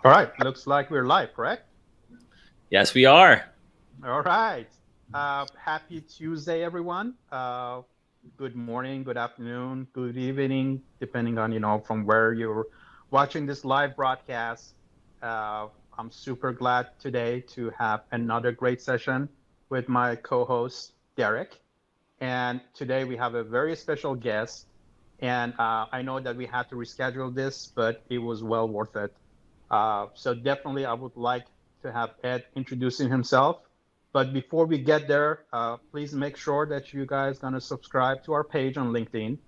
All right, looks like we're live, correct? Yes, we are. All right. Happy Tuesday, everyone. Good morning, good afternoon, good evening, depending on, from where you're watching this live broadcast. I'm super glad today to have another great session with my co-host, Derek. And today we have a very special guest. And I know that we had to reschedule this, but it was well worth it. So definitely, I would like to have Ed introducing himself. But before we get there, please make sure that you guys gonna subscribe to our page on LinkedIn.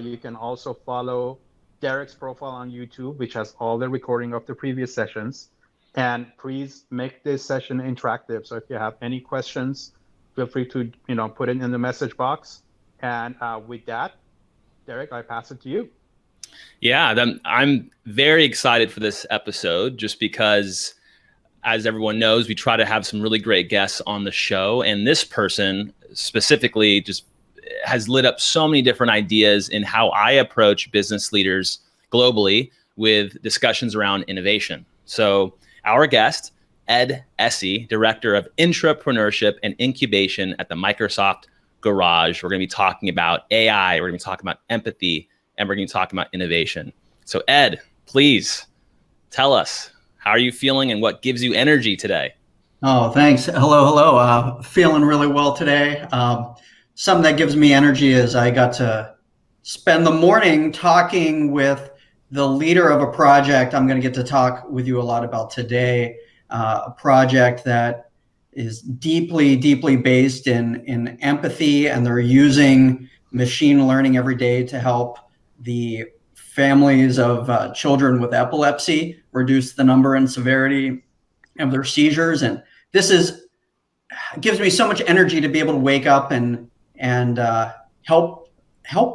You can also follow Derek's profile on YouTube, which has all the recording of the previous sessions. And please make this session interactive. So if you have any questions, feel free to put it in the message box. And with that, Derek, I pass it to you. Yeah, I'm very excited for this episode just because, as everyone knows, we try to have some really great guests on the show. And this person specifically just has lit up so many different ideas in how I approach business leaders globally with discussions around innovation. So our guest, Ed Essey, Director of Intrapreneurship and Incubation at the Microsoft Garage. We're going to be talking about AI. We're going to be talking about empathy. And we're going to be talking about innovation. So Ed, please tell us, how are you feeling and what gives you energy today? Oh, thanks. Hello. Feeling really well today. Something that gives me energy is I got to spend the morning talking with the leader of a project I'm going to get to talk with you a lot about today, a project that is deeply based in empathy, and they're using machine learning every day to help the families of children with epilepsy reduce the number and severity of their seizures. And this gives me so much energy to be able to wake up and help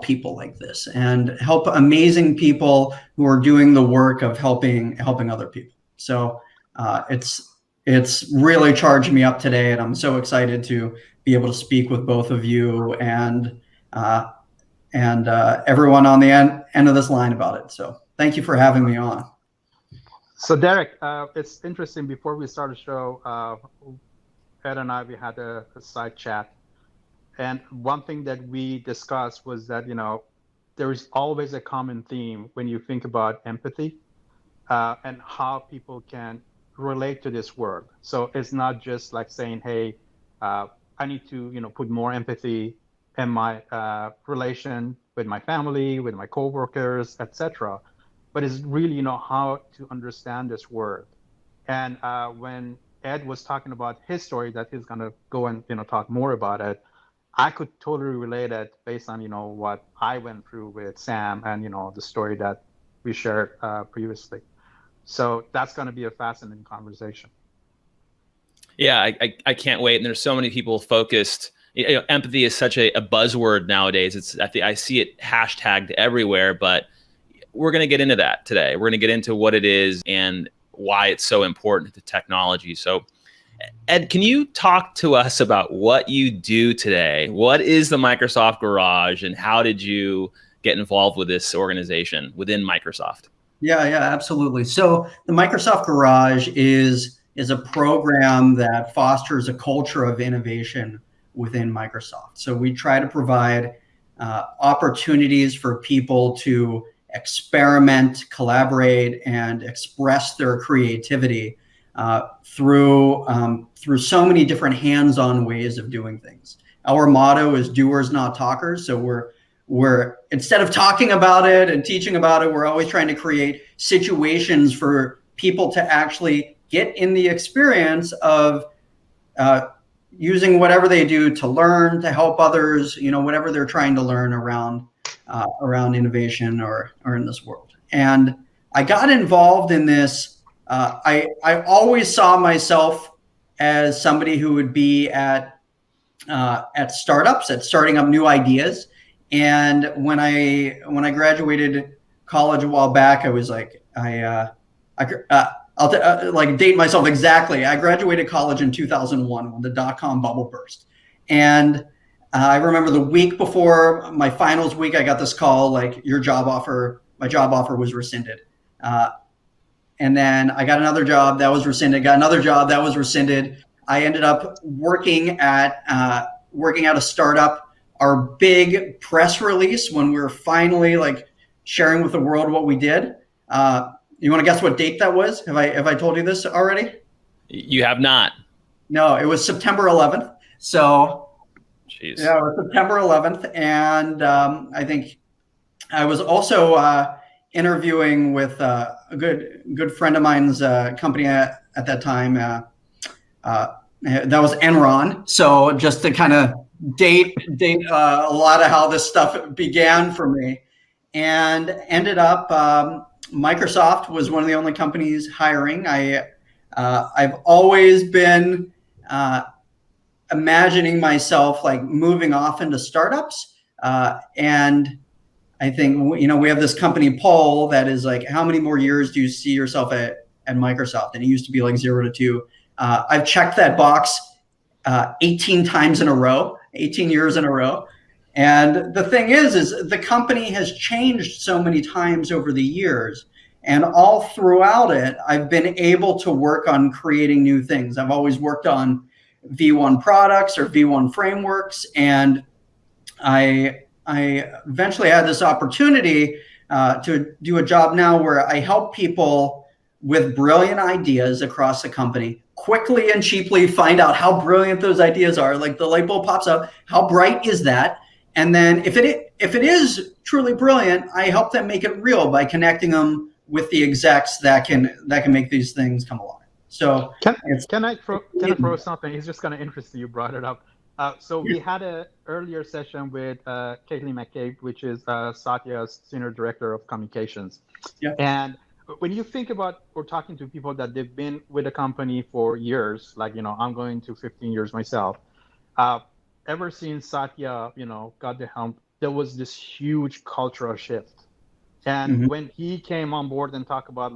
people like this, and help amazing people who are doing the work of helping other people. So it's really charged me up today, and I'm so excited to be able to speak with both of you and everyone on the end of this line about it. So thank you for having me on. So Derek, it's interesting. Before we start the show, Ed and I, we had a side chat. And one thing that we discussed was that, there is always a common theme when you think about empathy and how people can relate to this world. So it's not just like saying, hey, I need to, put more empathy in my relation with my family, with my coworkers, etc. But it's really, how to understand this world. And when Ed was talking about his story, that he's going to go and, talk more about it, I could totally relate it based on, what I went through with Sam and, the story that we shared previously. So that's going to be a fascinating conversation. Yeah, I can't wait. And there's so many people focused. Empathy is such a buzzword nowadays. I see it hashtagged everywhere, but we're going to get into that today. We're going to get into what it is and why it's so important to technology. So Ed, can you talk to us about what you do today? What is the Microsoft Garage, and how did you get involved with this organization within Microsoft? Yeah, absolutely. So the Microsoft Garage is a program that fosters a culture of innovation within Microsoft. So we try to provide opportunities for people to experiment, collaborate, and express their creativity through so many different hands-on ways of doing things. Our motto is doers, not talkers. So we're instead of talking about it and teaching about it, we're always trying to create situations for people to actually get in the experience of using whatever they do to learn, to help others, whatever they're trying to learn around innovation or in this world. And I got involved in this. I always saw myself as somebody who would be at startups, at starting up new ideas. And when I graduated college a while back, I was like, I'll date myself exactly. I graduated college in 2001 when the dot-com bubble burst. And I remember the week before my finals week, I got this call, like, my job offer was rescinded. and then I got another job that was rescinded. Got another job that was rescinded. I ended up working at a startup. Our big press release when we were finally like sharing with the world what we did. You want to guess what date that was? Have I told you this already? You have not. No, it was September 11th. So, jeez. Yeah, it was September 11th, and I think I was also interviewing with a good friend of mine's company at that time. That was Enron. So just to kind of date a lot of how this stuff began for me, and ended up Microsoft was one of the only companies hiring. I've always been imagining myself like moving off into startups, and I think we have this company poll that is like, how many more years do you see yourself at Microsoft? And it used to be like 0 to 2. I've checked that box 18 times in a row, 18 years in a row. And the thing is the company has changed so many times over the years. And all throughout it, I've been able to work on creating new things. I've always worked on V1 products or V1 frameworks. And I eventually had this opportunity to do a job now where I help people with brilliant ideas across the company quickly and cheaply find out how brilliant those ideas are. Like the light bulb pops up, how bright is that? And then if it is truly brilliant, I help them make it real by connecting them with the execs that can make these things come alive. So can I throw something? It's just kind of interesting you brought it up. So we had an earlier session with Caitlin McCabe, which is Satya's Senior Director of Communications. Yeah. And when you think about or talking to people that they've been with a company for years, like, I'm going to 15 years myself, ever since Satya, got the helm, there was this huge cultural shift. And when he came on board and talked about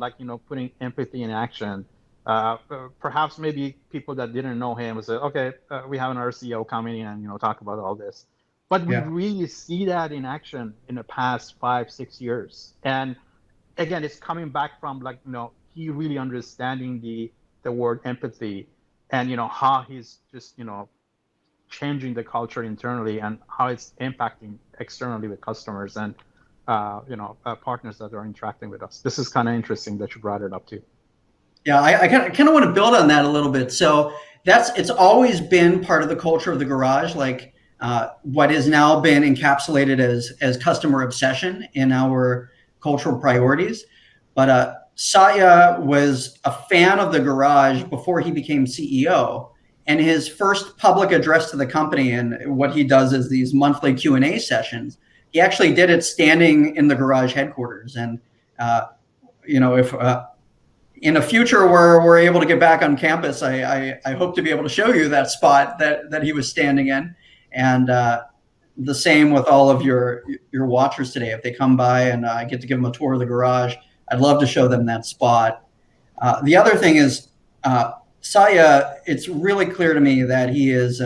putting empathy in action, perhaps maybe people that didn't know him would say, okay, we have another CEO coming in and talk about all this. But we really see that in action in the past 5-6 years. And again, it's coming back from he really understanding the word empathy, and how he's just changing the culture internally and how it's impacting externally with customers and partners that are interacting with us. This is kind of interesting that you brought it up too. Yeah, I kind of want to build on that a little bit. So it's always been part of the culture of the garage, like what has now been encapsulated as customer obsession in our cultural priorities. But Satya was a fan of the garage before he became CEO. And his first public address to the company, and what he does is these monthly Q&A sessions, he actually did it standing in the garage headquarters. And, if in a future where we're able to get back on campus, I hope to be able to show you that spot that he was standing in. And the same with all of your watchers today. If they come by and I get to give them a tour of the garage, I'd love to show them that spot. The other thing is, Satya, it's really clear to me that he is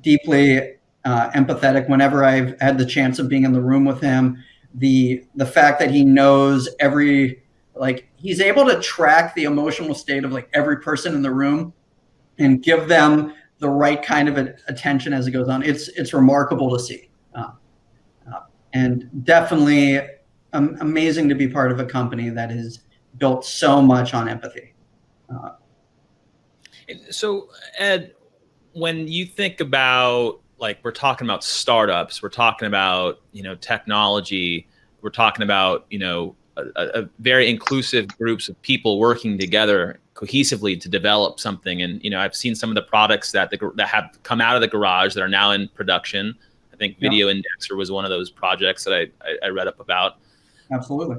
deeply empathetic. Whenever I've had the chance of being in the room with him, the fact that he knows he's able to track the emotional state of every person in the room and give them the right kind of attention as it goes on. It's remarkable to see, and definitely amazing to be part of a company that is built so much on empathy. So, Ed, when you think about we're talking about startups, we're talking about technology, we're talking about a very inclusive groups of people working together cohesively to develop something. And I've seen some of the products that have come out of the garage that are now in production. I think Video Indexer was one of those projects that I read up about. Absolutely.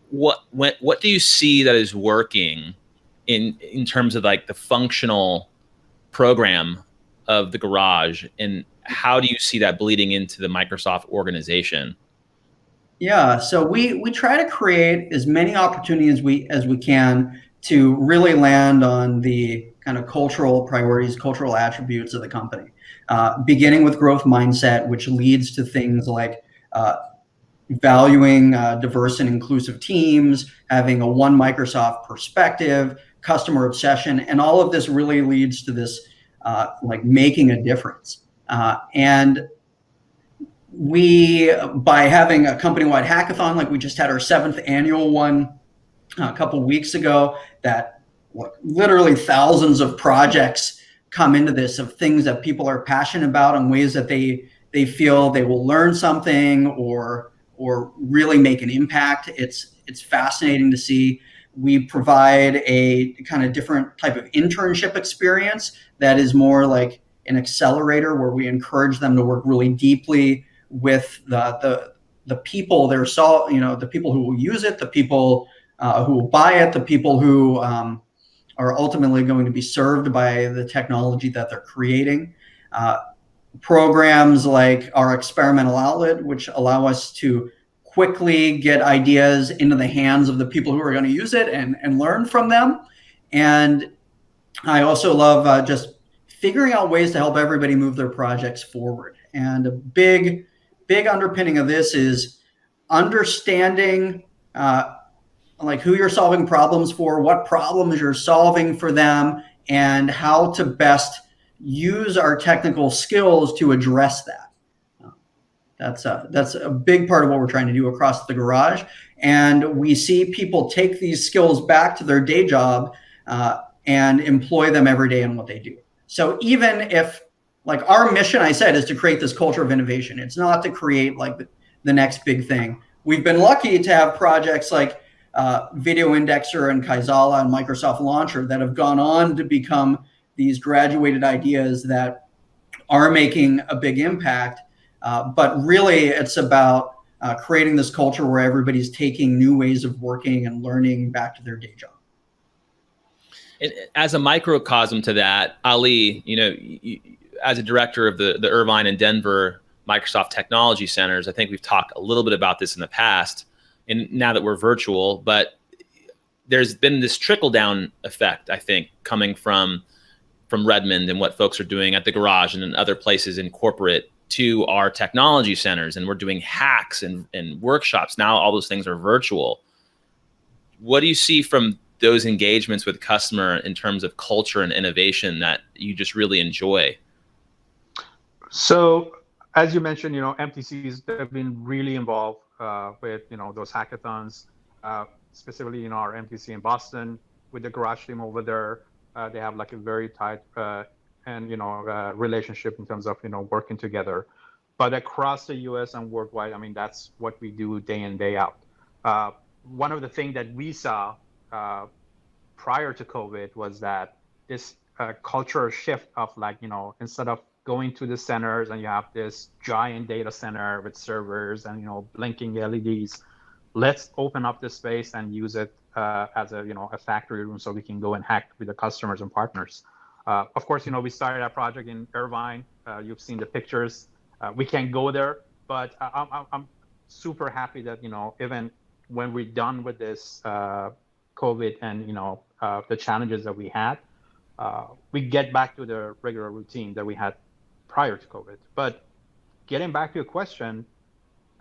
What do you see that is working in terms of the functional program of the garage, and how do you see that bleeding into the Microsoft organization? Yeah, so we try to create as many opportunities as we can to really land on the kind of cultural priorities, cultural attributes of the company, beginning with growth mindset, which leads to things like valuing diverse and inclusive teams, having a one Microsoft perspective, customer obsession, and all of this really leads to this like making a difference. And we, by having a company-wide hackathon, like we just had our 7th annual one a couple weeks ago, that literally thousands of projects come into this, of things that people are passionate about and ways that they feel they will learn something or really make an impact. It's fascinating to see. We provide a kind of different type of internship experience that is more like an accelerator, where we encourage them to work really deeply with the people they're the people who will use it, the people who will buy it, the people who are ultimately going to be served by the technology that they're creating. Programs like our experimental outlet, which allow us to quickly get ideas into the hands of the people who are going to use it and learn from them. And I also love just figuring out ways to help everybody move their projects forward. And a big underpinning of this is understanding like who you're solving problems for, what problems you're solving for them, and how to best use our technical skills to address that. That's a big part of what we're trying to do across the garage. And we see people take these skills back to their day job and employ them every day in what they do. So even if, like, our mission, I said, is to create this culture of innovation. It's not to create like the next big thing. We've been lucky to have projects like Video Indexer and Kaizala and Microsoft Launcher that have gone on to become these graduated ideas that are making a big impact. But really, it's about creating this culture where everybody's taking new ways of working and learning back to their day job. And as a microcosm to that, Ali, as a director of the Irvine and Denver Microsoft Technology Centers, I think we've talked a little bit about this in the past, and now that we're virtual, but there's been this trickle-down effect, I think, coming from Redmond and what folks are doing at the garage and in other places in corporate to our technology centers. And we're doing hacks and workshops. Now all those things are virtual. What do you see from those engagements with customer in terms of culture and innovation that you just really enjoy? So as you mentioned, MTCs have been really involved with, those hackathons, specifically, our MTC in Boston with the garage team over there. They have like a very tight relationship in terms of, working together. But across the US and worldwide, I mean, that's what we do day in, day out. One of the things that we saw prior to COVID was that this cultural shift of like, instead of going to the centers and you have this giant data center with servers and, blinking LEDs, let's open up this space and use it as a factory room so we can go and hack with the customers and partners. Of course, we started our project in Irvine. You've seen the pictures. We can't go there, but I'm super happy that, even when we're done with this COVID and, the challenges that we had, we get back to the regular routine that we had prior to COVID. But getting back to your question,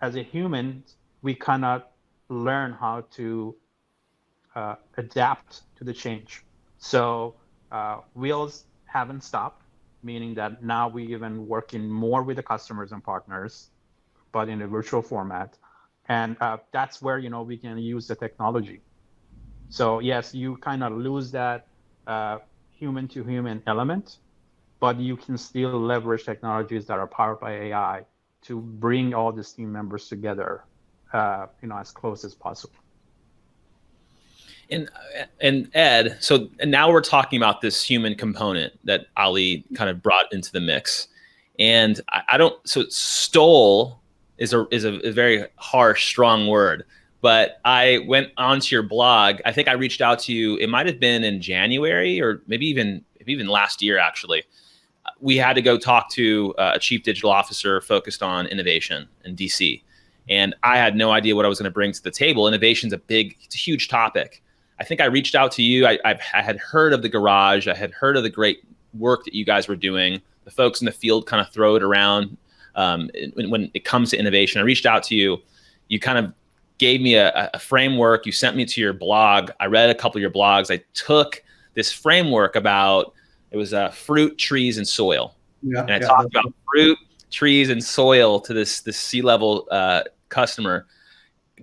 as a human, we cannot learn how to adapt to the change. So wheels haven't stopped, meaning that now we even working more with the customers and partners, but in a virtual format. And that's where, we can use the technology. So yes, you kind of lose that human to human element, but you can still leverage technologies that are powered by AI to bring all these team members together, as close as possible. And Ed, so now we're talking about this human component that Ali kind of brought into the mix. And so stole is a very harsh, strong word, but I went onto your blog. I think I reached out to you. It might've been in January or maybe even last year, actually. We had to go talk to a chief digital officer focused on innovation in DC. And I had no idea what I was going to bring to the table. Innovation's it's a huge topic. I think I reached out to you. I had heard of the garage. I had heard of the great work that you guys were doing. The folks in the field kind of throw it around when it comes to innovation. I reached out to you, you kind of gave me a framework. You sent me to your blog. I read a couple of your blogs. I took this framework about, it was fruit, trees, and soil. And I talked about fruit, trees, and soil to this C-level customer.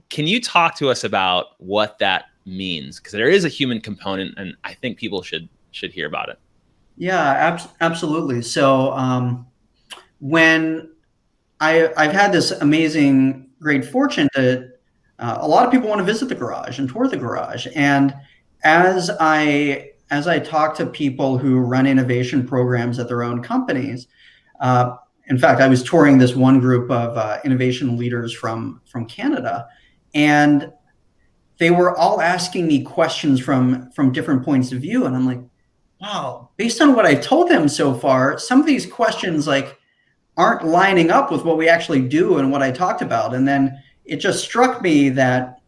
Can you talk to us about what that means? Because there is a human component, and I think people should hear about it. Yeah, absolutely. So when I've had this amazing, great fortune to, a lot of people want to visit the garage and tour the garage. And as I talk to people who run innovation programs at their own companies, in fact, I was touring this one group of innovation leaders from Canada, and they were all asking me questions from different points of view. And I'm like, wow, based on what I've told them so far, some of these questions like aren't lining up with what we actually do and what I talked about. And then it just struck me that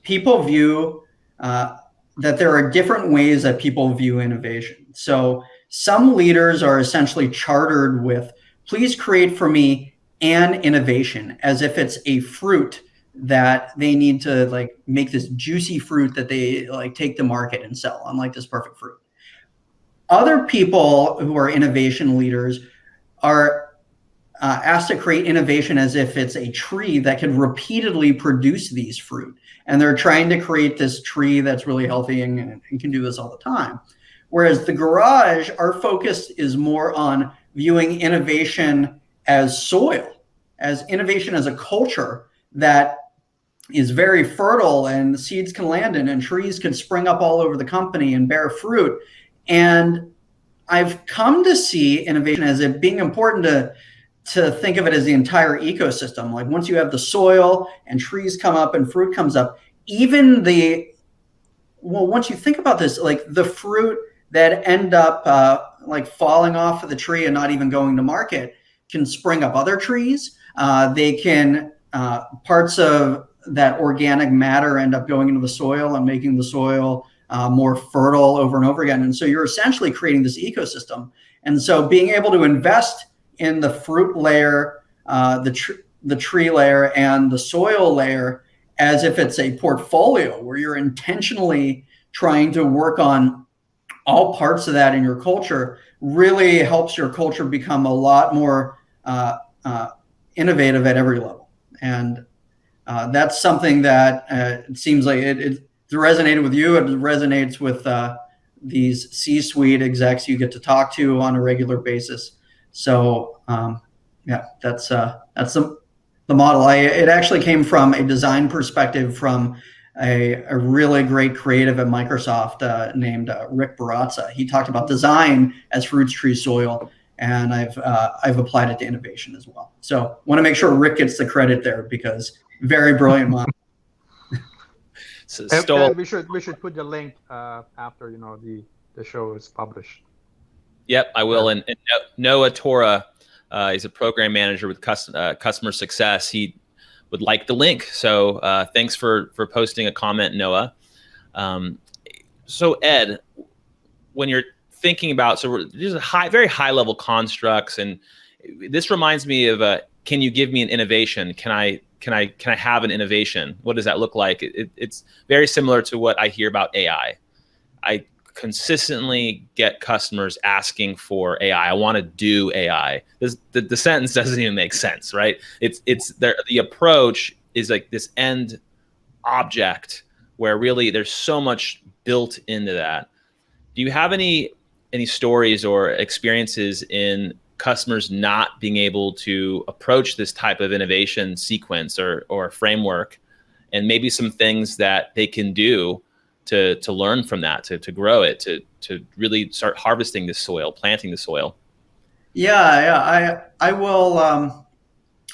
people view that there are different ways that people view innovation. So some leaders are essentially chartered with, please create for me an innovation, as if it's a fruit that they need to like make this juicy fruit that they like take to market and sell, unlike this perfect fruit. Other people who are innovation leaders are asked to create innovation as if it's a tree that can repeatedly produce these fruit. And they're trying to create this tree that's really healthy and can do this all the time. Whereas the garage, our focus is more on viewing innovation as soil, as innovation as a culture that is very fertile, and seeds can land in, and trees can spring up all over the company and bear fruit. And I've come to see innovation as it being important to think of it as the entire ecosystem. Like once you have the soil and trees come up and fruit comes up, even once you think about this, like the fruit that end up like falling off of the tree and not even going to market can spring up other trees. They can, parts of that organic matter end up going into the soil and making the soil more fertile over and over again. And so you're essentially creating this ecosystem. And so being able to invest in the fruit layer, the tree layer, and the soil layer as if it's a portfolio where you're intentionally trying to work on all parts of that in your culture really helps your culture become a lot more innovative at every level. And that's something that it seems like it resonated with you. It resonates with these C-suite execs you get to talk to on a regular basis. So yeah, that's the model. It actually came from a design perspective from a really great creative at Microsoft named Rick Barazza. He talked about design as fruits, trees, soil, and I've applied it to innovation as well. So want to make sure Rick gets the credit there because very brilliant mind. And we should put the link after the show is published. Yep, I will. And Noah Tora is a program manager with customer success. He would like the link. So thanks for posting a comment, Noah. So Ed, when you're thinking about, so there's very high level constructs, and this reminds me of can you give me an innovation? Can I have an innovation? What does that look like? It's very similar to what I hear about AI. I consistently get customers asking for AI. I want to do AI. The sentence doesn't even make sense, right? It's the approach is like this end object where really there's so much built into that. Do you have any stories or experiences in customers not being able to approach this type of innovation sequence or framework, and maybe some things that they can do to learn from that, to grow it, to really start harvesting the soil, planting the soil? Yeah, I will.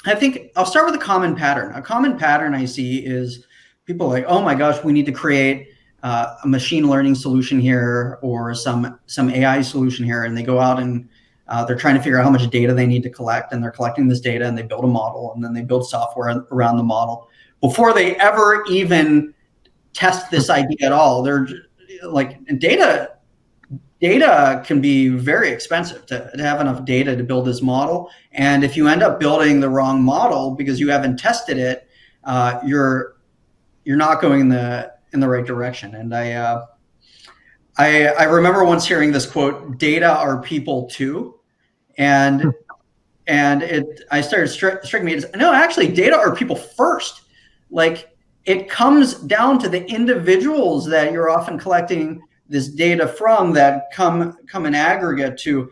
I think I'll start with a common pattern. A common pattern I see is people like, oh my gosh, we need to create a machine learning solution here or some AI solution here, and they go out and they're trying to figure out how much data they need to collect, and they're collecting this data, and they build a model, and then they build software around the model before they ever even test this idea at all. They're like, data can be very expensive to have enough data to build this model. And if you end up building the wrong model because you haven't tested it, you're not going in the right direction. And I remember once hearing this quote, "Data are people too," and I started striking me as, no, actually, data are people first. Like, it comes down to the individuals that you're often collecting this data from that come in aggregate to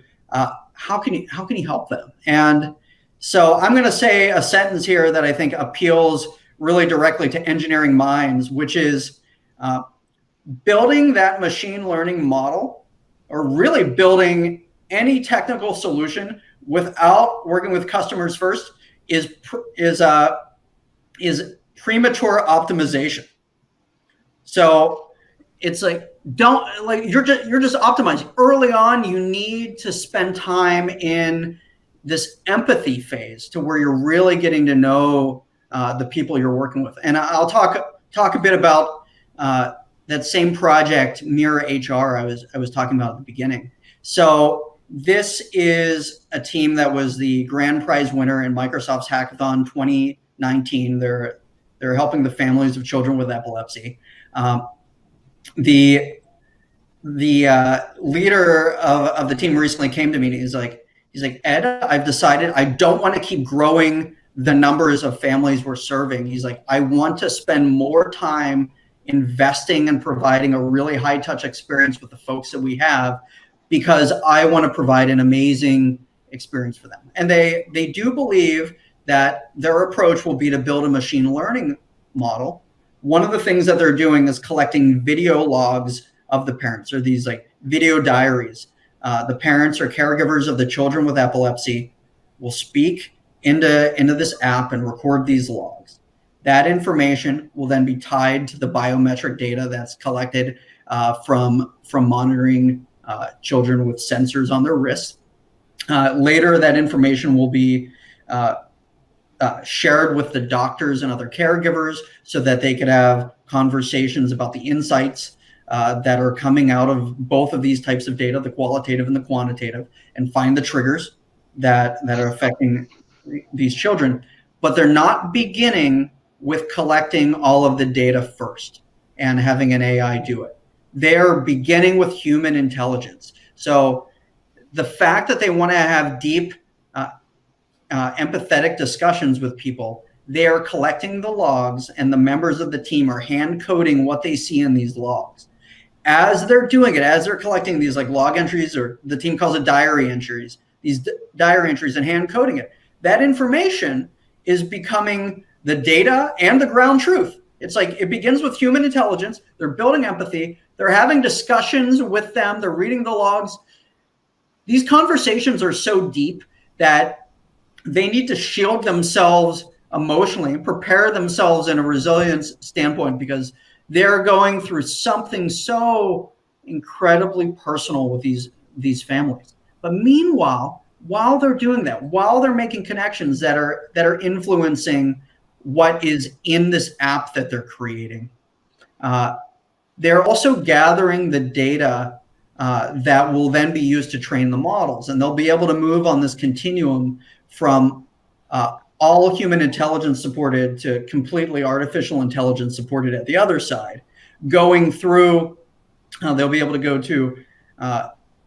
how can you help them? And so I'm going to say a sentence here that I think appeals really directly to engineering minds, which is building that machine learning model, or really building any technical solution without working with customers first, is premature optimization. So it's like, you're just optimizing early on. You need to spend time in this empathy phase to where you're really getting to know the people you're working with. And I'll talk a bit about that same project, Mirror HR, I was talking about at the beginning. So this is a team that was the grand prize winner in Microsoft's Hackathon 2019. They're helping the families of children with epilepsy. The leader of the team recently came to me and he's like, Ed, I've decided I don't want to keep growing the numbers of families we're serving. He's like, I want to spend more time investing and providing a really high touch experience with the folks that we have, because I want to provide an amazing experience for them. And they do believe that their approach will be to build a machine learning model. One of the things that they're doing is collecting video logs of the parents, or these like video diaries. The parents or caregivers of the children with epilepsy will speak into this app and record these logs. That information will then be tied to the biometric data that's collected from monitoring children with sensors on their wrists. Later, that information will be shared with the doctors and other caregivers so that they could have conversations about the insights that are coming out of both of these types of data, the qualitative and the quantitative, and find the triggers that are affecting these children. But they're not beginning with collecting all of the data first and having an AI do it. They're beginning with human intelligence. So the fact that they want to have deep empathetic discussions with people, they are collecting the logs, and the members of the team are hand coding what they see in these logs. As they're doing it, as they're collecting these like log entries, or the team calls it diary entries, these diary entries, and hand coding it, that information is becoming the data and the ground truth. It's like, it begins with human intelligence. They're building empathy. They're having discussions with them. They're reading the logs. These conversations are so deep that they need to shield themselves emotionally and prepare themselves in a resilience standpoint, because they're going through something so incredibly personal with these families. But meanwhile, while they're doing that, while they're making connections that are influencing what is in this app that they're creating, they're also gathering the data that will then be used to train the models. And they'll be able to move on this continuum from all human intelligence supported to completely artificial intelligence supported at the other side. Going through, they'll be able to go to,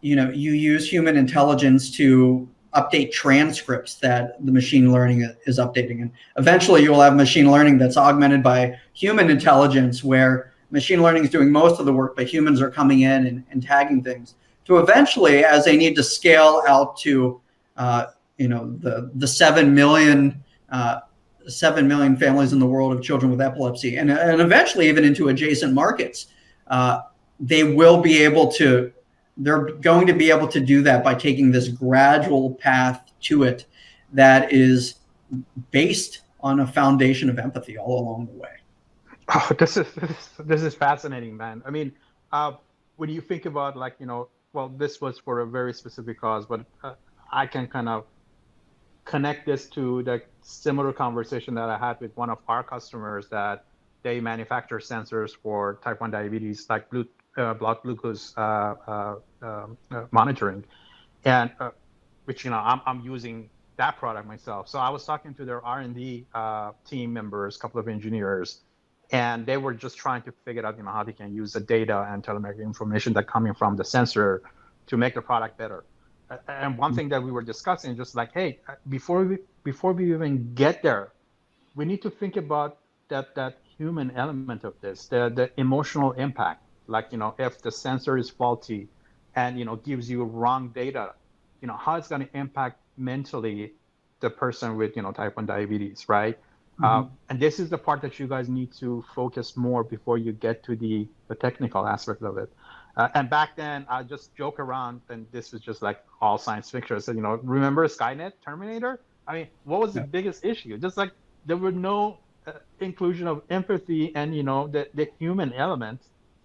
you use human intelligence to update transcripts that the machine learning is updating. And eventually you will have machine learning that's augmented by human intelligence, where machine learning is doing most of the work, but humans are coming in and tagging things, to eventually, as they need to scale out to, the 7 million families in the world of children with epilepsy, and eventually even into adjacent markets, they're going to be able to do that by taking this gradual path to it that is based on a foundation of empathy all along the way. Oh, this is fascinating, man. I mean, when you think about well, this was for a very specific cause, but I can kind of connect this to the similar conversation that I had with one of our customers, that they manufacture sensors for type 1 diabetes, like blood glucose monitoring, and which I'm using that product myself. So I was talking to their R&D team members, a couple of engineers, and they were just trying to figure out, how they can use the data and telemetry information that coming from the sensor to make the product better. And one thing that we were discussing, just like, hey, before we even get there, we need to think about that human element of this, the emotional impact. Like, if the sensor is faulty and gives you wrong data, how it's going to impact mentally the person with type 1 diabetes, right? And this is the part that you guys need to focus more before you get to the technical aspect of it. And back then, I just joke around, and this was just like all science fiction. So, remember Skynet, Terminator? I mean, what was the biggest issue? Just like there were no inclusion of empathy and, the human element,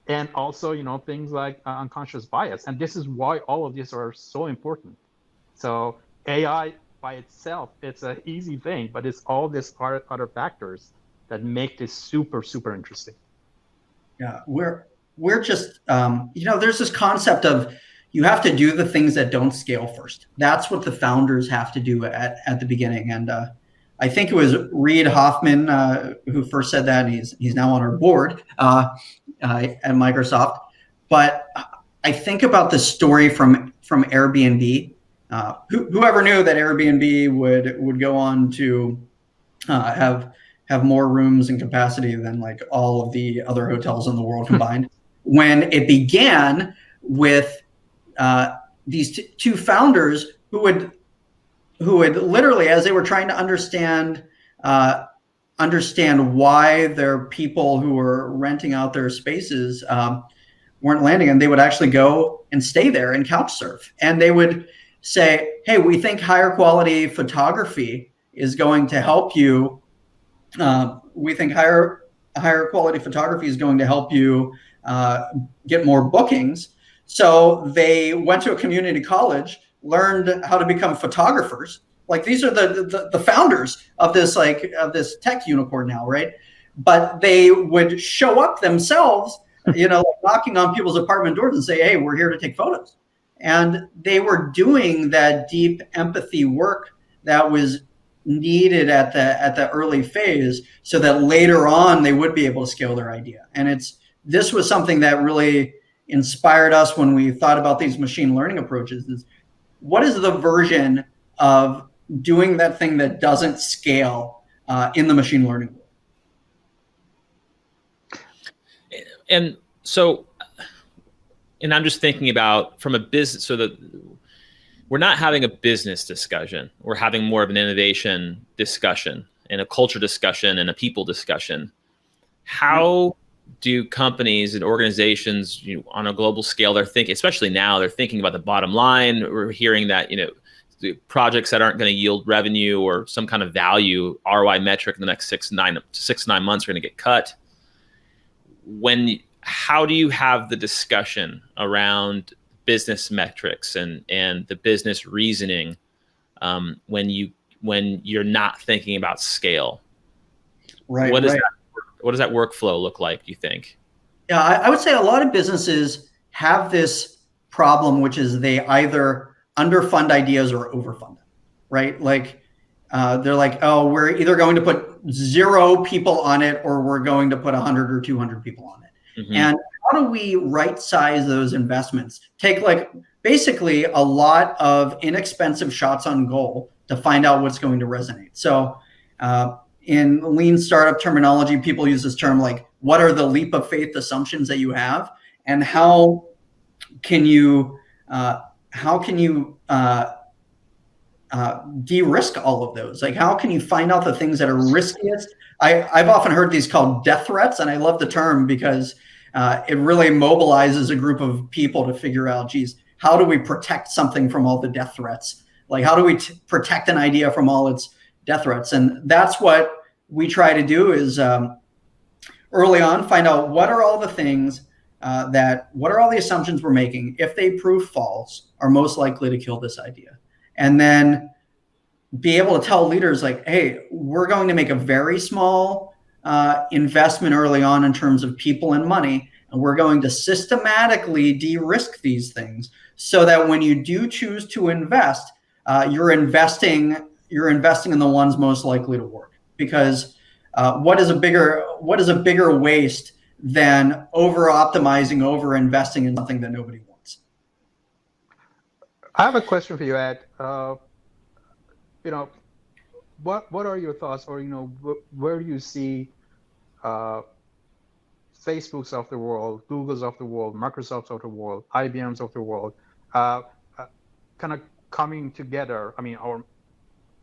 and also, things like unconscious bias. And this is why all of these are so important. So AI by itself, it's an easy thing, but it's all these other factors that make this super, super interesting. Yeah, we're just, there's this concept of you have to do the things that don't scale first. That's what the founders have to do at the beginning. And I think it was Reid Hoffman who first said that, and he's now on our board at Microsoft. But I think about the story from Airbnb. Whoever knew that Airbnb would go on to have more rooms and capacity than like all of the other hotels in the world combined. When it began with these two founders who would literally, as they were trying to understand why their people who were renting out their spaces weren't landing, and they would actually go and stay there and couch surf. And they would say, hey, we think higher quality photography is going to help you. We think higher quality photography is going to help you get more bookings. So they went to a community college, learned how to become photographers. Like, these are the founders of this tech unicorn now, right? But they would show up themselves, knocking on people's apartment doors and say, hey, we're here to take photos. And they were doing that deep empathy work that was needed at the early phase, so that later on they would be able to scale their idea. And this was something that really inspired us when we thought about these machine learning approaches. Is what is the version of doing that thing that doesn't scale in the machine learning world? And so, and I'm just thinking about from a business, so that we're not having a business discussion. We're having more of an innovation discussion and a culture discussion and a people discussion. How do companies and organizations, on a global scale, they're thinking, especially now, they're thinking about the bottom line. We're hearing that, the projects that aren't going to yield revenue or some kind of value ROI metric in the next 6 to 9 months are going to get cut. How do you have the discussion around business metrics and the business reasoning when you're not thinking about scale? Right. What does that workflow look like, do you think? Yeah, I would say a lot of businesses have this problem, which is they either underfund ideas or overfund them, right? Like they're like, oh, we're either going to put 0 people on it or we're going to put 100 or 200 people on it. Mm-hmm. And how do we right size those investments? Take basically a lot of inexpensive shots on goal to find out what's going to resonate. So in lean startup terminology, people use this term like, what are the leap of faith assumptions that you have, and how can you de-risk all of those? Like, how can you find out the things that are riskiest? I've often heard these called death threats, and I love the term because it really mobilizes a group of people to figure out, geez, how do we protect something from all the death threats? Like, how do we protect an idea from all its death threats? And that's what we try to do is early on, find out what are all the things what are all the assumptions we're making, if they prove false, are most likely to kill this idea. And then be able to tell leaders like, hey, we're going to make a very small investment early on in terms of people and money, and we're going to systematically de-risk these things so that when you do choose to invest, you're investing you're investing in the ones most likely to work, because what is a bigger waste than over optimizing, over investing in something that nobody wants? I have a question for you, Ed. You know, what are your thoughts, or where do you see uh, Facebooks of the world, Googles of the world, Microsofts of the world, IBMs of the world, uh, uh, kind of coming together? I mean,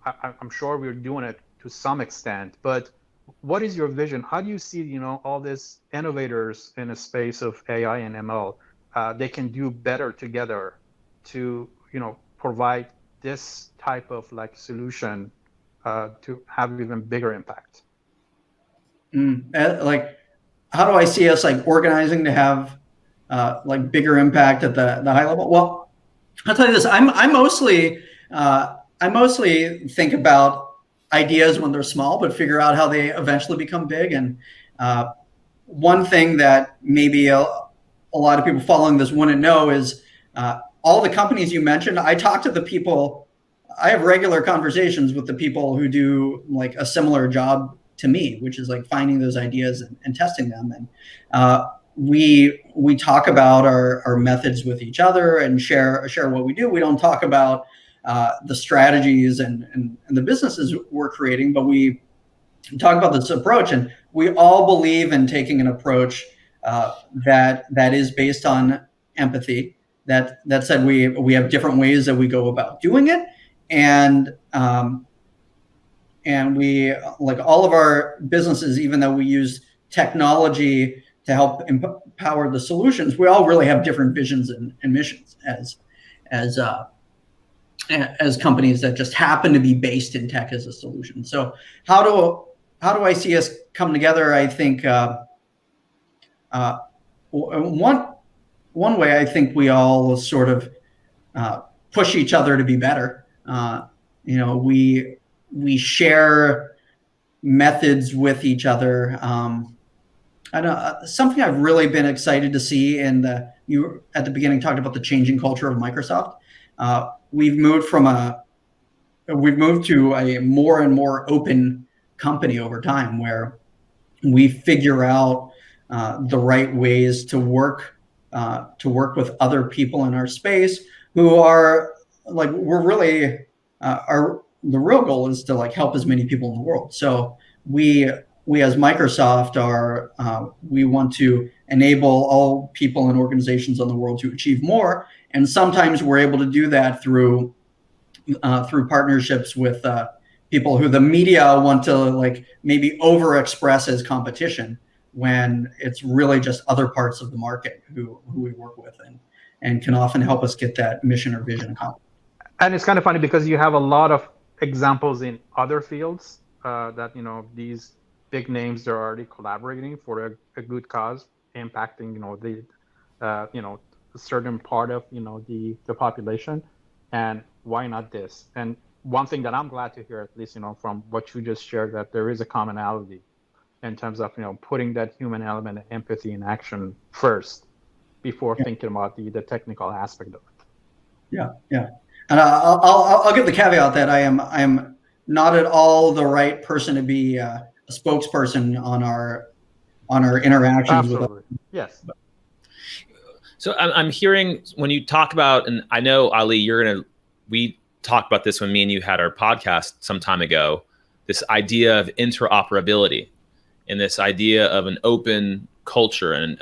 I'm sure we're doing it to some extent, but what is your vision? How do you see, all these innovators in a space of AI and ML, they can do better together to, provide this type of like solution to have even bigger impact? Like, how do I see us like organizing to have like bigger impact at the high level? Well, I'll tell you this. I mostly think about ideas when they're small, but figure out how they eventually become big. And one thing that maybe a lot of people following this wouldn't know is all the companies you mentioned. I talk to the people. I have regular conversations with the people who do like a similar job to me, which is like finding those ideas and testing them. And we talk about our methods with each other and share what we do. We don't talk about the strategies and the businesses we're creating, but we talk about this approach. And we all believe in taking an approach that is based on empathy. That said, we have different ways that we go about doing it, and we, like all of our businesses, even though we use technology to help empower the solutions, we all really have different visions and missions as companies that just happen to be based in tech as a solution. So how do I see us come together? I think one way I think we all sort of push each other to be better. We share methods with each other. I know something I've really been excited to see, you at the beginning talked about the changing culture of Microsoft. We've moved to a more and more open company over time, where we figure out the right ways to work with other people in our space who are like, we're really the real goal is to like help as many people in the world. So we as Microsoft we want to enable all people and organizations in the world to achieve more. And sometimes we're able to do that through partnerships with people who the media want to like maybe overexpress as competition, when it's really just other parts of the market who we work with and can often help us get that mission or vision accomplished. And it's kind of funny because you have a lot of examples in other fields that these big names, they're already collaborating for a good cause, impacting a certain part of the population. And why not this? And one thing that I'm glad to hear, at least from what you just shared, that there is a commonality in terms of putting that human element and empathy in action first before thinking about the technical aspect of it. Yeah. And I'll give the caveat that I am not at all the right person to be a spokesperson on our interactions. Absolutely. With yes. So I'm hearing when you talk about, and I know Ali, we talked about this when me and you had our podcast some time ago, this idea of interoperability and this idea of an open culture and an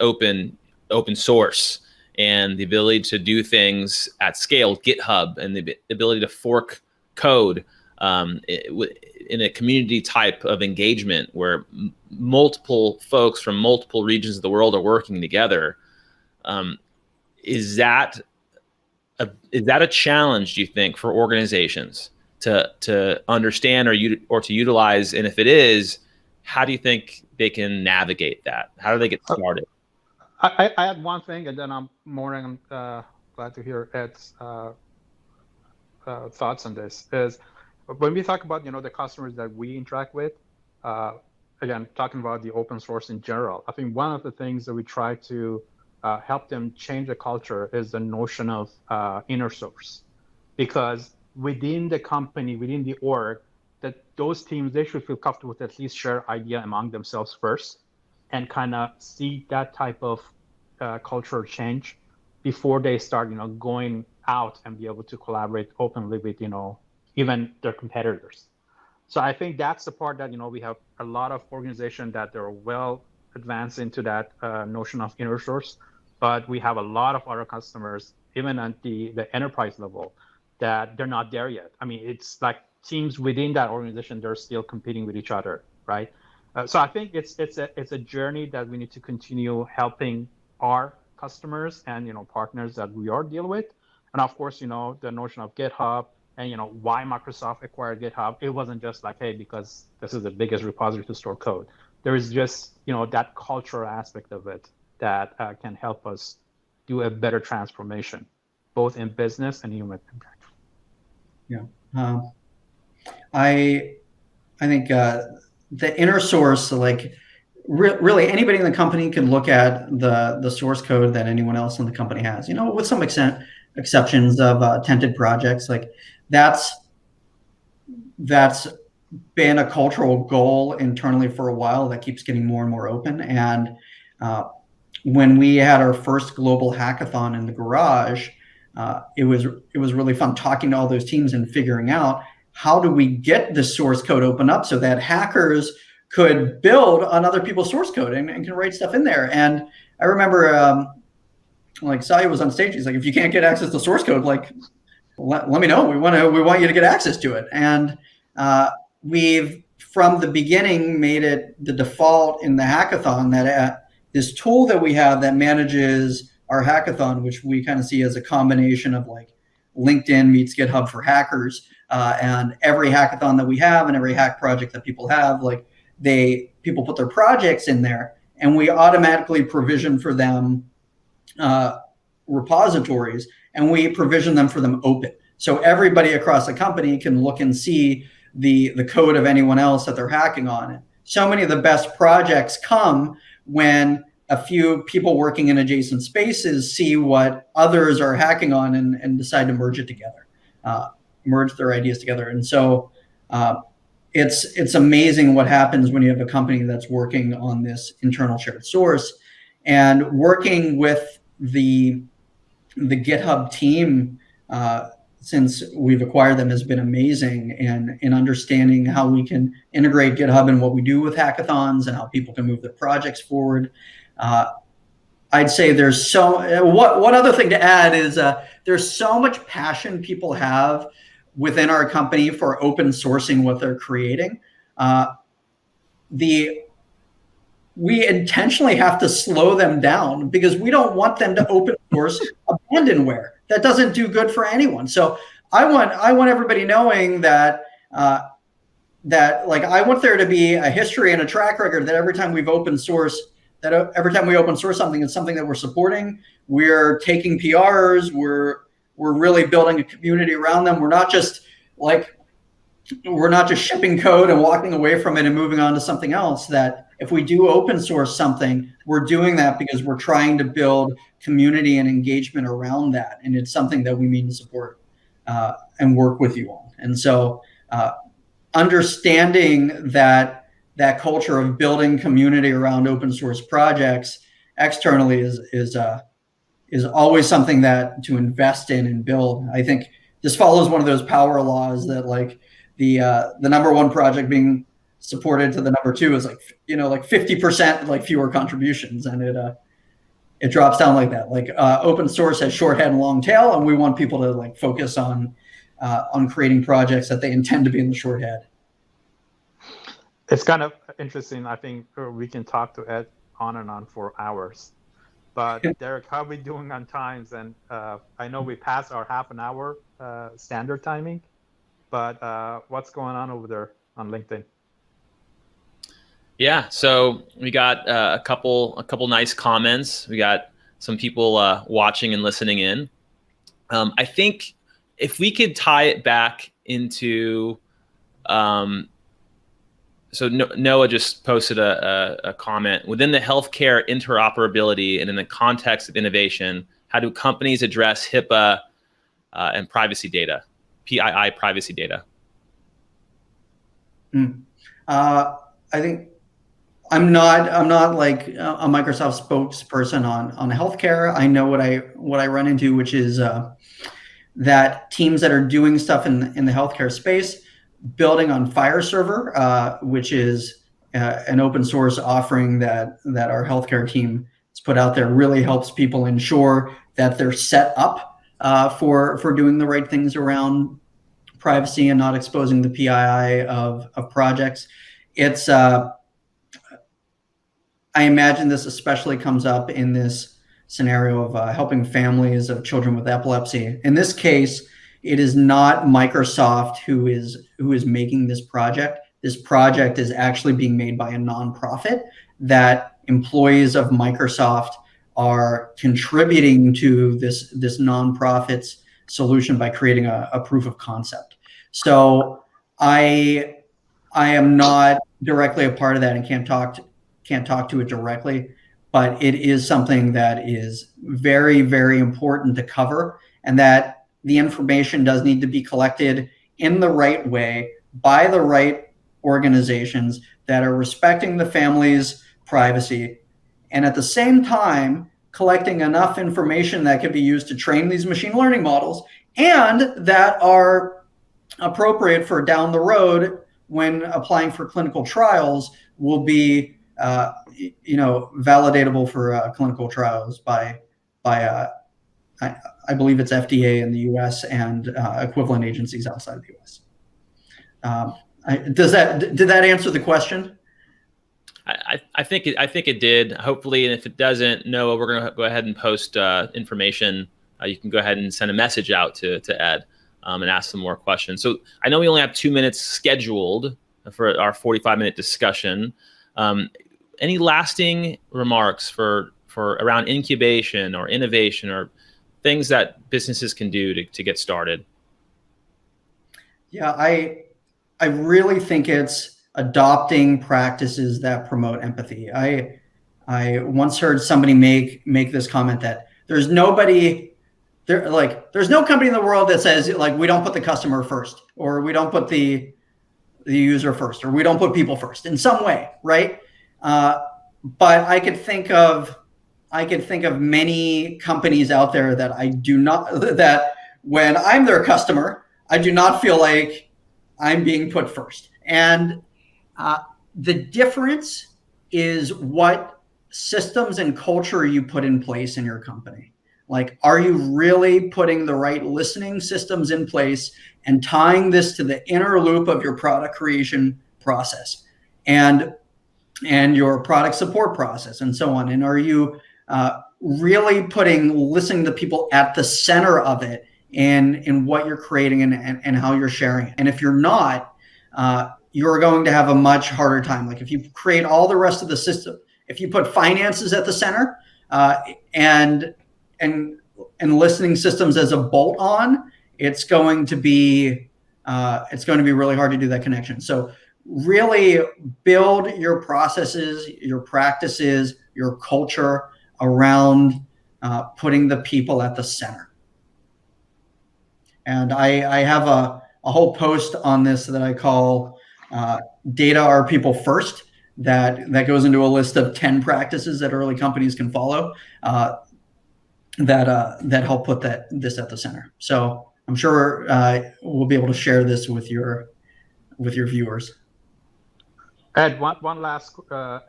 open source, and the ability to do things at scale, GitHub, and the ability to fork code in a community type of engagement where multiple folks from multiple regions of the world are working together. Is that a challenge, do you think, for organizations to understand or to utilize? And if it is, how do you think they can navigate that? How do they get started? I had one thing, and then I'm more than glad to hear Ed's thoughts on this. Is when we talk about the customers that we interact with, again talking about the open source in general, I think one of the things that we try to help them change the culture is the notion of inner source, because within the company, within the org, that those teams, they should feel comfortable to at least share idea among themselves first and kind of see that type of cultural change before they start, going out and be able to collaborate openly with, even their competitors. So I think that's the part that, we have a lot of organizations that they're well advanced into that notion of inner source, but we have a lot of other customers, even at the enterprise level, that they're not there yet. I mean, it's like teams within that organization, they're still competing with each other, right? So I think it's a journey that we need to continue helping our customers and partners that we are dealing with, and of course the notion of GitHub and why Microsoft acquired GitHub. It wasn't just like, hey, because this is the biggest repository to store code. There is just that cultural aspect of it that can help us do a better transformation, both in business and human impact. Yeah, I think the inner source, like really anybody in the company can look at the source code that anyone else in the company has. With some exceptions of tented projects, like that's been a cultural goal internally for a while that keeps getting more and more open. And when we had our first global hackathon in the garage, it was really fun talking to all those teams and figuring out how do we get the source code open up so that hackers could build on other people's source code and can write stuff in there. And I remember like Saya was on stage. He's like, if you can't get access to source code, like let me know. We want you to get access to it. And we've from the beginning made it the default in the hackathon that this tool that we have that manages our hackathon, which we kind of see as a combination of like LinkedIn meets GitHub for hackers, and every hackathon that we have and every hack project that people have, like people put their projects in there, and we automatically provision for them repositories, and we provision them for them open. So everybody across the company can look and see the code of anyone else that they're hacking on. So many of the best projects come when a few people working in adjacent spaces see what others are hacking on and decide to merge it together, merge their ideas together. And so it's amazing what happens when you have a company that's working on this internal shared source, and working with the GitHub team since we've acquired them has been amazing, and in understanding how we can integrate GitHub and what we do with hackathons and how people can move their projects forward. I'd say there's one other thing to add is there's so much passion people have within our company for open sourcing what they're creating. We intentionally have to slow them down because we don't want them to open source abandonware. That doesn't do good for anyone. So I want everybody knowing that like I want there to be a history and a track record that every time we open source something, it's something that we're supporting. We're taking PRs. We're really building a community around them. We're not just shipping code and walking away from it and moving on to something else. That if we do open source something, we're doing that because we're trying to build community and engagement around that. And it's something that we mean to support and work with you on. And so understanding that culture of building community around open source projects externally is always something that to invest in and build. I think this follows one of those power laws that like the number one project being supported to the number two is like 50% like fewer contributions, and it drops down like that. Like open source has short head and long tail, and we want people to like focus on creating projects that they intend to be in the short head. It's kind of interesting. I think we can talk to Ed on and on for hours. But Derek, how are we doing on times? And I know we passed our half an hour standard timing, but what's going on over there on LinkedIn? Yeah, so we got a couple nice comments. We got some people watching and listening in. I think if we could tie it back into, so Noah just posted a comment. Within the healthcare interoperability and in the context of innovation, how do companies address HIPAA and privacy data? PII privacy data? I think I'm not like a Microsoft spokesperson on healthcare. I know what I run into, which is that teams that are doing stuff in the healthcare space, building on Fire Server, which is an open source offering that our healthcare team has put out there, really helps people ensure that they're set up for doing the right things around privacy and not exposing the PII of projects. It's I imagine this especially comes up in this scenario of helping families of children with epilepsy. In this case, it is not Microsoft who is making this project. This project is actually being made by a nonprofit that employees of Microsoft are contributing to this nonprofit's solution by creating a proof of concept. So I am not directly a part of that and can't talk to it directly, but it is something that is very, very important to cover, and that the information does need to be collected in the right way by the right organizations that are respecting the family's privacy, and at the same time collecting enough information that can be used to train these machine learning models and that are appropriate for down the road when applying for clinical trials will be validatable for clinical trials by I believe it's FDA in the U.S. and equivalent agencies outside the U.S. Did that answer the question? I think it did. Hopefully, and if it doesn't, Noah, we're going to go ahead and post information. You can go ahead and send a message out to Ed and ask some more questions. So I know we only have 2 minutes scheduled for our 45-minute discussion. Any lasting remarks for around incubation or innovation or things that businesses can do to get started? Yeah, I really think it's adopting practices that promote empathy. I once heard somebody make this comment that there's no company in the world that says like we don't put the customer first, or we don't put the user first, or we don't put people first in some way, right? But I could think of many companies out there that when I'm their customer, I do not feel like I'm being put first. And the difference is what systems and culture you put in place in your company. Like, are you really putting the right listening systems in place and tying this to the inner loop of your product creation process and your product support process and so on? And are you really putting listening to people at the center of it in what you're creating and how you're sharing it? And if you're not, you're going to have a much harder time. Like if you create all the rest of the system, if you put finances at the center and listening systems as a bolt on, it's going to be really hard to do that connection. So really build your processes, your practices, your culture around putting the people at the center. And I have a whole post on this that I call Data Are People First, that goes into a list of 10 practices that early companies can follow that help put this at the center. So I'm sure we'll be able to share this with your viewers. Ed, one last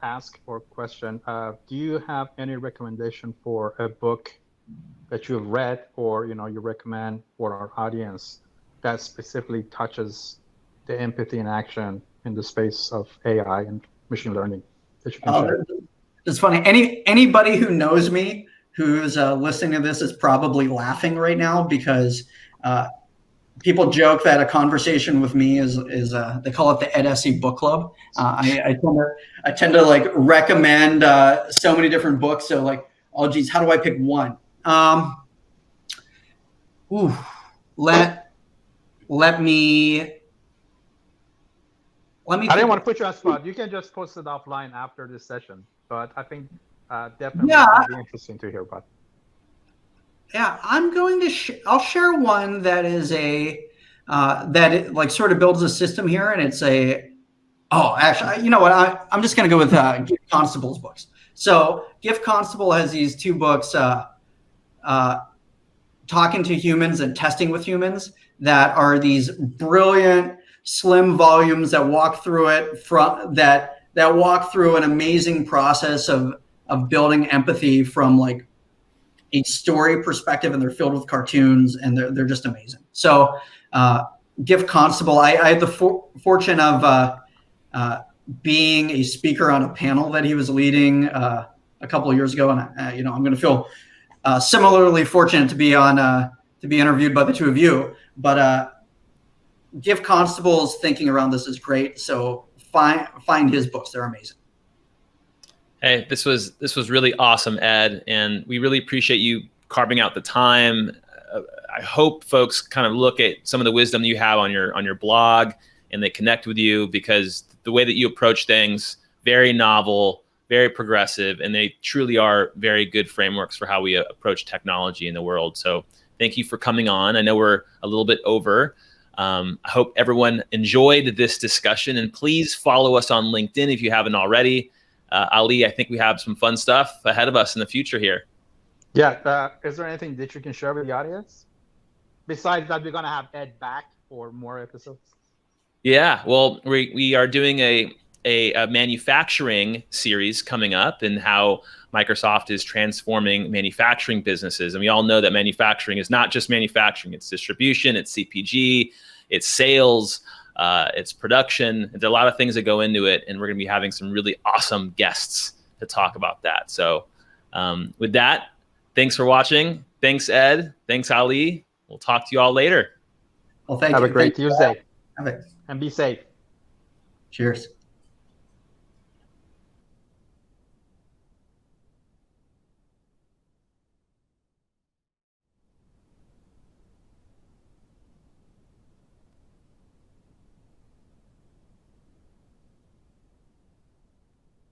ask or question. Do you have any recommendation for a book that you've read or you recommend for our audience that specifically touches the empathy in action in the space of AI and machine learning that you can share? It's funny. Anybody who knows me who's listening to this is probably laughing right now because people joke that a conversation with me is they call it the Essey book club. I tend to like recommend so many different books. So like, oh geez, how do I pick one? Let me. I didn't want to put you on spot. You can just post it offline after this session, but I think definitely it'd be interesting to hear about. Yeah, I'm going to. I'll share one that is that it, like, sort of builds a system here, and it's a, oh, actually, you know what? I'm just going to go with Gift Constable's books. So Gift Constable has these two books, Talking to Humans and Testing with Humans, that are these brilliant, slim volumes that walk through it that walk through an amazing process of building empathy from like a story perspective, and they're filled with cartoons, and they're just amazing. So Gift Constable, I had the fortune of being a speaker on a panel that he was leading a couple of years ago, and I'm going to feel similarly fortunate to be interviewed by the two of you. But Gift Constable's thinking around this is great. So find his books; they're amazing. Hey, this was really awesome, Ed, and we really appreciate you carving out the time. I hope folks kind of look at some of the wisdom you have on your blog, and they connect with you, because the way that you approach things, very novel, very progressive, and they truly are very good frameworks for how we approach technology in the world. So thank you for coming on. I know we're a little bit over. I hope everyone enjoyed this discussion, and please follow us on LinkedIn if you haven't already. Ali, I think we have some fun stuff ahead of us in the future here. Yeah. Is there anything that you can share with the audience? Besides that, we're going to have Ed back for more episodes. Yeah, well, we are doing a manufacturing series coming up, and how Microsoft is transforming manufacturing businesses. And we all know that manufacturing is not just manufacturing, it's distribution, it's CPG, it's sales, it's production. There's a lot of things that go into it, and we're going to be having some really awesome guests to talk about that. So with that, thanks for watching. Thanks, Ed. Thanks, Ali. We'll talk to you all later. Well, thank you. Have a great Tuesday. Have it. And be safe. Cheers.